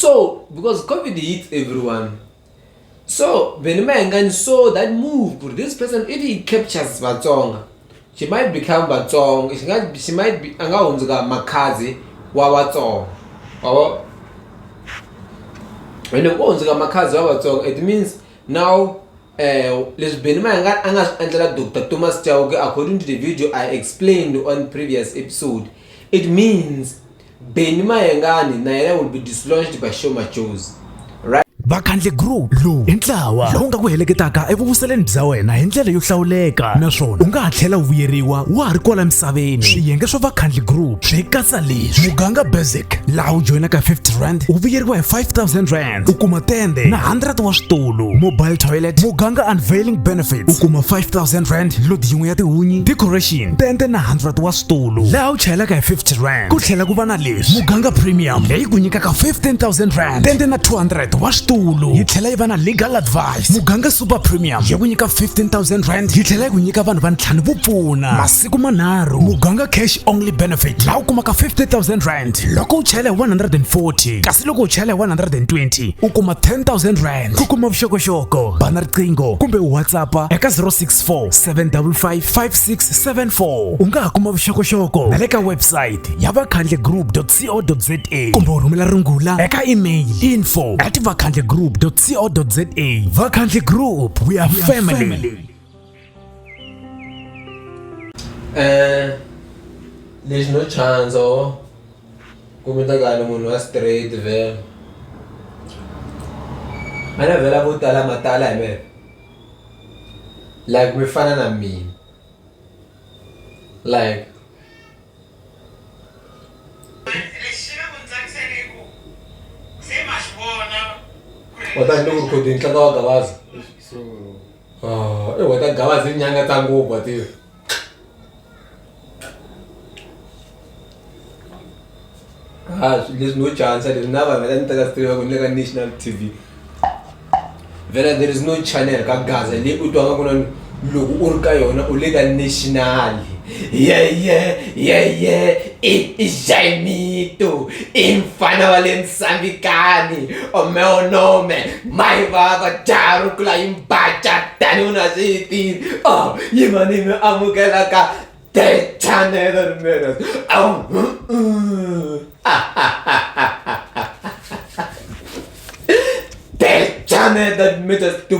So because COVID hit everyone, so when Mayengani saw that move, this person, if he captures Vatsonga, she might become Vatsonga. She might be Makhadzi wa Vatsonga. When you go to Makhadzi wa Vatsonga, it means now Lisbon Mayengani Dr. Thomas Chauke, according to the video I explained on previous episode, it means Beni Mayengani Naira will be dislodged by Madjozi. Vakhadzi Group lo intlawa lowu nga ku heleketaka evuvuseleni bya wena hi ndlela yo hlawuleka naswona u nga ha tlhela vuyeriwa wa ha ri kwala misaveni. Swiyenge swa Vakhadzi Group swi katsa leswi: muganga basic laha u joyinaka 50 rand u vuyeriwa hi 5000 rand, u kuma tende na 100 wa switulu. Mobile toilet, muganga unveiling benefits, u kuma 5000 rand, lodi yin'we ya tihunyi, decoration, tende na 100 wa switulu. Laha u chayelaka hi 50 rand ku tlhela ku va na leswi: muganga premium leyi ku nyikaka 15000 rand, tende na 200 wa switulu. Yi tlhela yi va na legal advice. Muganga super premium yi ku nyika 15000 rand, yi tlhela yi ku nyika vanhu va ntlhanu vo pfuna masiku manharhu. Muganga cash only benefit laha u kumaka 50000 rand loko u chayela hi 140, kasi loko u chayela hi 120 u kuma 10000 rand. Ku kuma vuxokoxoko bana riqingho kumbe whatsappa eka 064 755 5674. U nga ha kuma vuxokoxoko na le ka website ya vakhadligroup.co.za kumbe u rhumela rungula eka email info@vakhadligroup.co.za. Vakhadzi Group, we are family. There's no chance kumita kani munhu wa straight vele. Mana vela vo tala matala hi mehe, like mi fana na mina, like wata ndo recording tlanga wa Gavazi. Wata Gavazi nyanga ta ngopfu ati. There's no chance. There's never been a stream on national TV. There is no channel ka Gaza le u twa ngona loko u ri ka yona u le ka national. Yeah. It is Jaimito. Infana valen Sambikani. O meu nome. Mai baba jaru kula imbacha tani una ziti. Oh, yimani me amukela ka te channel menos. That made us do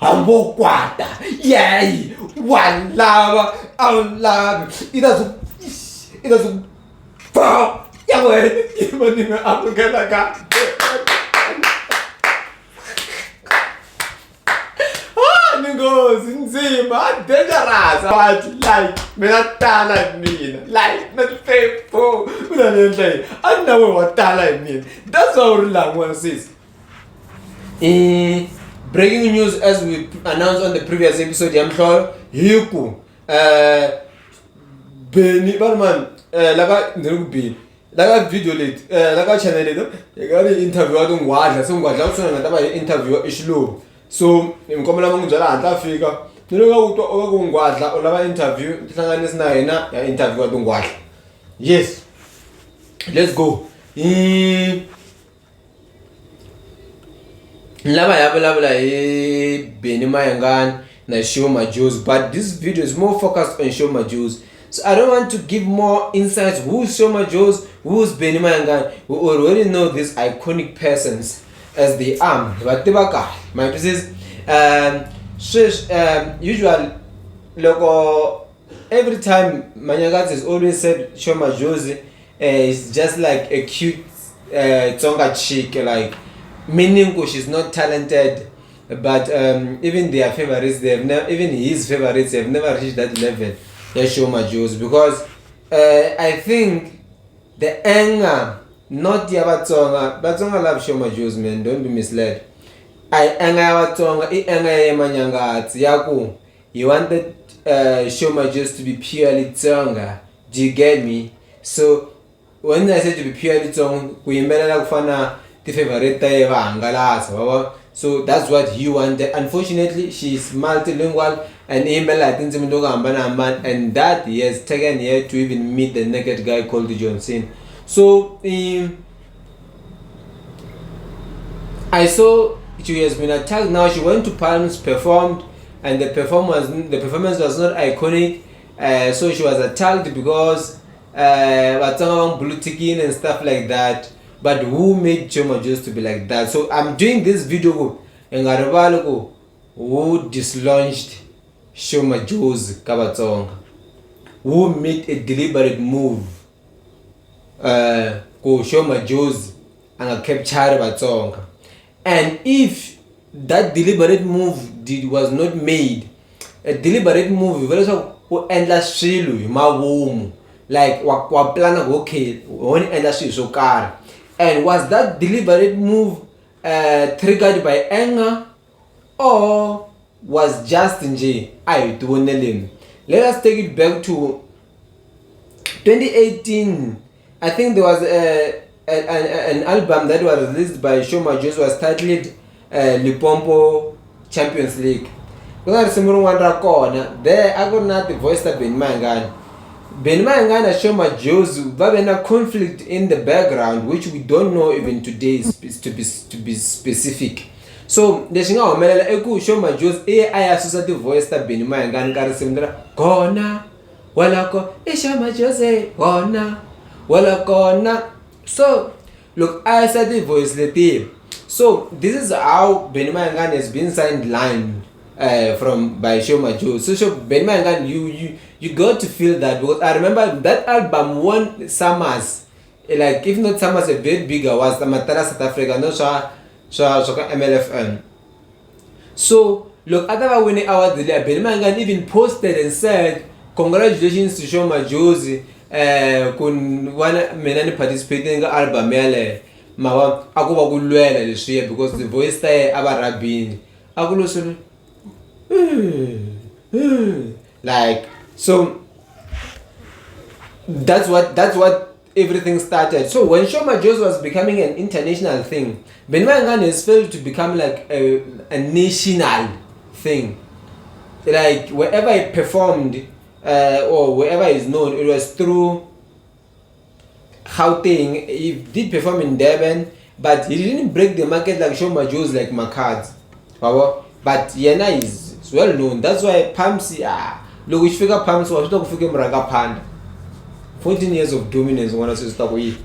ambo guarda, yay, one lava, love. It doesn't fall. Yahweh, even I'm gonna go. Goes inzima dangerous but like me not like me like not faithful I know what like me. That's all I want to say. Breaking news, as we announced on the previous episode, I'm sure Hiku Beni Barman Laga Nubi Laga video late Laga channel you got the interview I don't watch some was also another interview issue. So in Komala Jala figure you know what or interview interview I don't watch. Yes, let's go. Lava Beni Mayengani na show Madjozi, but this video is more focused on show Madjozi. So I don't want to give more insights who's show Madjozi, who's Beni Mayengani. We already know these iconic persons as they are. But my business usually logo every time Makhadzi is always said show Madjozi is just like a cute Tsonga chick, like meaning she's not talented, but even their favorites, they've never, even his favorites, have never reached that level. They show Madjozi because I think the anger, not the Vatsonga. Vatsonga love show Madjozi, man. Don't be misled. I anger Vatsonga, I anger Manyangatsi yaku. You wanted show Madjozi to be purely Tsonga. Do you get me? So when I said to be purely Tsonga, we made like fana. So that's what he wanted. Unfortunately, she's multilingual and and that he has taken here to even meet the naked guy called John Cena. So I saw she has been attacked. Now she went to Palms, performed, and the performance was not iconic. So she was attacked because Vatsonga blue ticking and stuff like that. But who made Madjozi to be like that? So I'm doing this video and who dislaunched Madjozi Vatsonga, who made a deliberate move go Madjozi and capture Vatsonga. And if that deliberate move was not made, a deliberate move endless shilu mawomu, like wa plana okay one endless so car. And was that deliberate move triggered by anger, or was just nje ayiduonelim? Let us take it back to 2018. I think there was an album that was released by Madjozi was titled Lipompo Champions League. There I got not the voice that Mayengani and Madjozi have a conflict in the background which we don't know even today to be specific. So the singer Omelela Eku Madjozi I associate the voice that Mayengani Karisimdra Gona Walako Madjozi Gona Walakona. So look, I said the voice the. So this is how Mayengani has been signed line from by Madjozi. So Mayengani, you got to feel that, because I remember that album won summers, like if not summers a bit bigger, was the Matara South Africa, no MLFN. So look, after winning our delay, Mayengani even posted and said congratulations to Madjozi kun wana mina participating in the album yale mawa akuba kulwela leswiya because the voice taye abarabini akulosolo like. So that's what everything started. So when Madjozi was becoming an international thing, Mayengani has failed to become like a national thing. Like wherever he performed or wherever he's known, it was through Gauteng. He did perform in Durban, but he didn't break the market like Madjozi, like Makhadzi. But Yena is well known. That's why Palms, look, which figure Palms was talking figure Mraga Panda. 14 years of dominance, one of us talk with.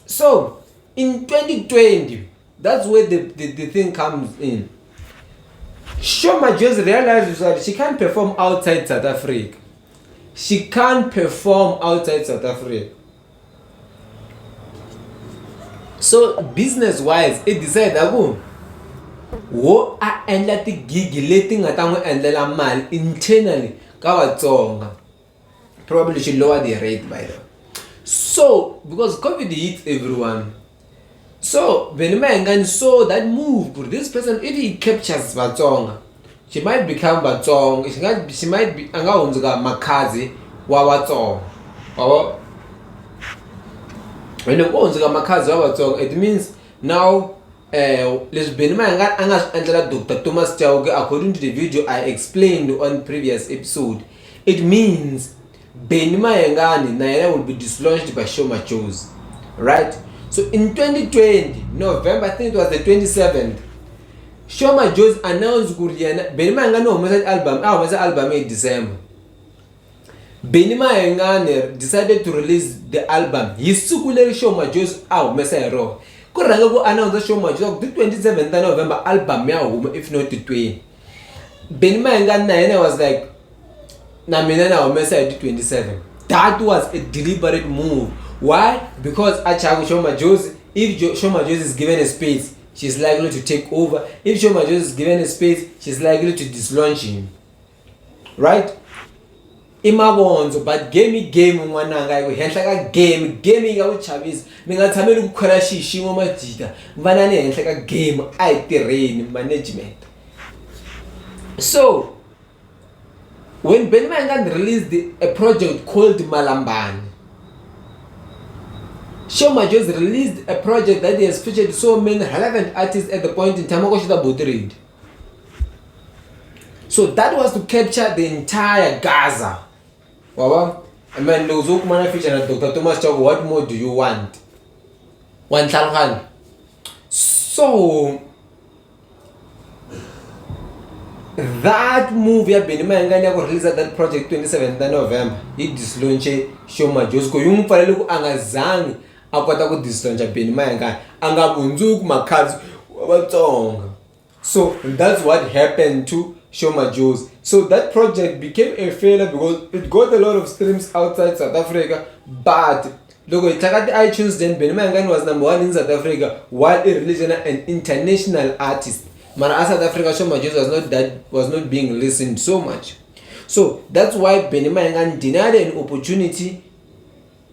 So in 2020, that's where the thing comes in. Madjozi realized that she can't perform outside South Africa. She can't perform outside South Africa. So business-wise, it decided that wo a endla ti gig leti nga ta n'wi endlela mali internally ka Vatsonga. Probably should lower the rate by the way. So because COVID hits everyone, so Mayengani saw that move. This person, if he captures Vatsonga, she might become Vatsonga. She might be Makhadzi wa Vatsonga. When you go Makhadzi wa Vatsonga, it means now Dr. Thomas Chauke, according to the video I explained on previous episode, it means Mayengani will be dislodged by Madjozi, right? So in 2020, November, I think it was the 27th, Madjozi announced Mayengani album in December. Mayengani decided to release the album. He sukuleri Madjozi mesero. Kuranga go announce Madjozi the 27th November album if not the 20. Mayengani was like, na mina na message 27. That was a deliberate move. Why? Because Madjozi, if Madjozi is given a space, she's likely to take over. If Madjozi is given a space, she's likely to dislaunch him. Right? Imabonzo, but game mwananga henhla game ga uChavis. Mingathamela ukukhwela shishi ngomadida. Mvanane henhla ka game ayiterrain management. So when Mayengani released a project called Malambani, Madjozi released a project that has featured so many relevant artists at the point in time. So that was to capture the entire Gaza. I mean, feature Dr. Thomas Chauke, what more do you want? So that movie ya Benny Mayengani ya ku release that project 27th November yi dislaunche show Madjozi ko yi pfalele ku angazangi a kota ku dislauncha Benny Mayengani anga vundzuku Makhadzi wa Vatsonga. So that's what happened to show Madjozi. So that project became a failure because it got a lot of streams outside South Africa, but look at the iTunes, then Benny Mayengani was #1 in South Africa while a regional and international artist. Mara South Africa show Madjozi was not being listened so much. So that's why Benny Mayengani denied an opportunity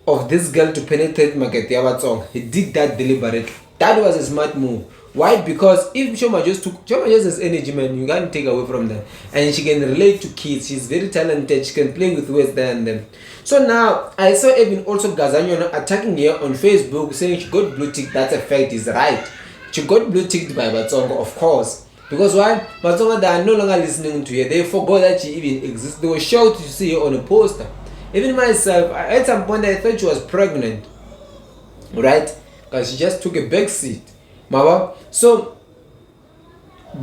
of this girl to penetrate market ya Vatsonga. He did that deliberately. That was a smart move. Why? Because if Shoma just has energy, man, you can't take away from that. And she can relate to kids. She's very talented. She can play with words there and then. So now, I saw even also Gazanyo attacking her on Facebook saying she got blue tick. That's a fact, is right. She got blue ticked by Vatsonga, of course. Because why? Vatsonga, they are no longer listening to her. They forgot that she even exists. They were shocked to see her on a poster. Even myself, at some point I thought she was pregnant. Right? Because she just took a back seat. So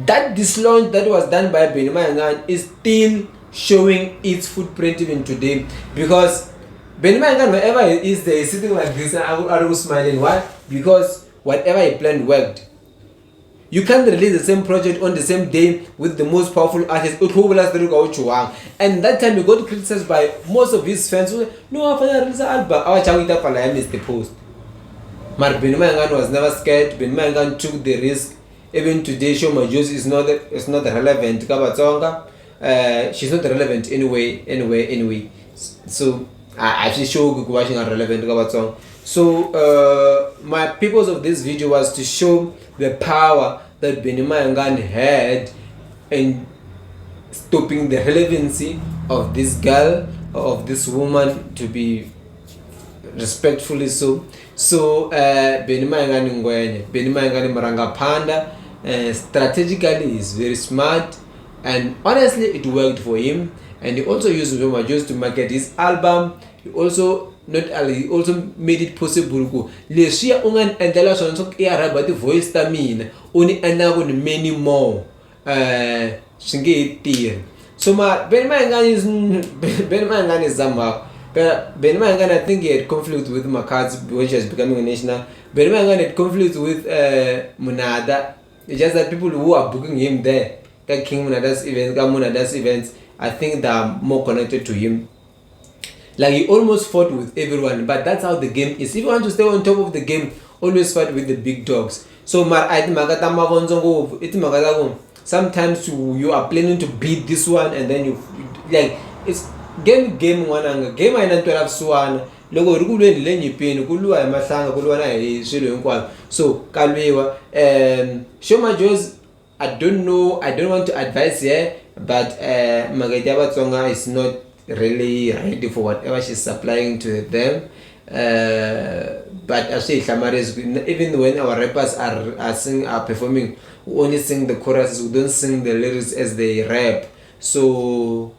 that dislaunch that was done by Benny Mayengani is still showing its footprint even today, because Benny Mayengani, wherever he is there, is sitting like this and I was smiling. Why? Because whatever he planned worked. You can't release the same project on the same day with the most powerful artist, and that time he got criticized by most of his fans. No, I can't release an album. I missed the post. But Benny Mayengani was never scared. Benny Mayengani took the risk. Even today, show Madjozi is not relevant. She's not relevant anyway. So I actually show watching are relevant. So my purpose of this video was to show the power that Benny Mayengani had in stopping the relevancy of this girl, of this woman, to be respectfully so. So Benny Mayengani maranga panda, strategically is very smart, and honestly it worked for him. And he also used Madjozi to market his album. He also made it possible ku leswiya u nga ni endlela swona swo i araba ti-voice ta mina u ni endlaku ni many more swi nge he tirhi. So Benny Mayengani is somehow. Benny Mayengani, I think he had conflict with Makhadzi when she was becoming a national. Benny Mayengani had conflict with Munada. It's just that people who are booking him there, like King Munada's events, I think they are more connected to him. Like he almost fought with everyone, but that's how the game is. If you want to stay on top of the game, always fight with the big dogs. So sometimes you are planning to beat this one, and then you like it's game one anga game ayina ntwela vusiwana loko ri ku lweni le nyipini ku lwa hi mahlanga ku lwa na hi swilo hinkwaswo. So kalwiwa show Madjozi, I don't want to advise here, but market ya Vatsonga is not really ready for whatever she's supplying to them. But actually even when our rappers are performing, we only sing the choruses, we don't sing the lyrics as they rap. So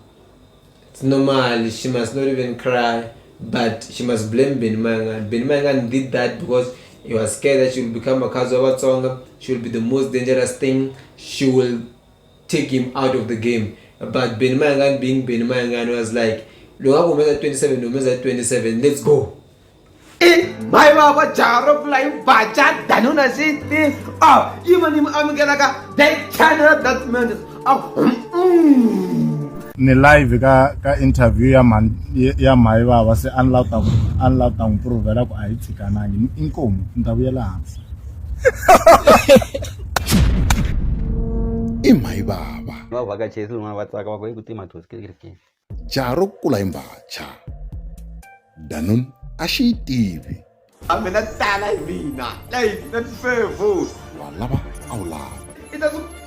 it's normal, she must not even cry, but she must blame Benny Mayengani. Benny Mayengani did that because he was scared that she will become a Makhadzi of Vatsonga. She will be the most dangerous thing. She will take him out of the game. But Benny Mayengani, being Benny Mayengani, was like, "Look, 27, let's go." My baba jaro flying bacha danuna city. Oh, even I'm gonna that channel that man. Ni live ka interview ya mai baba se unlock ta improvela ku ayitsikanangi inkomo ndabuyela hansi. Imai baba no vakachesi lomwe vatsaka vako ikuti Madjozi kiriki jaro kula imbacha danun ashitivi I'm in a tala mina. Like that's fair food. walaba awlaba It doesn't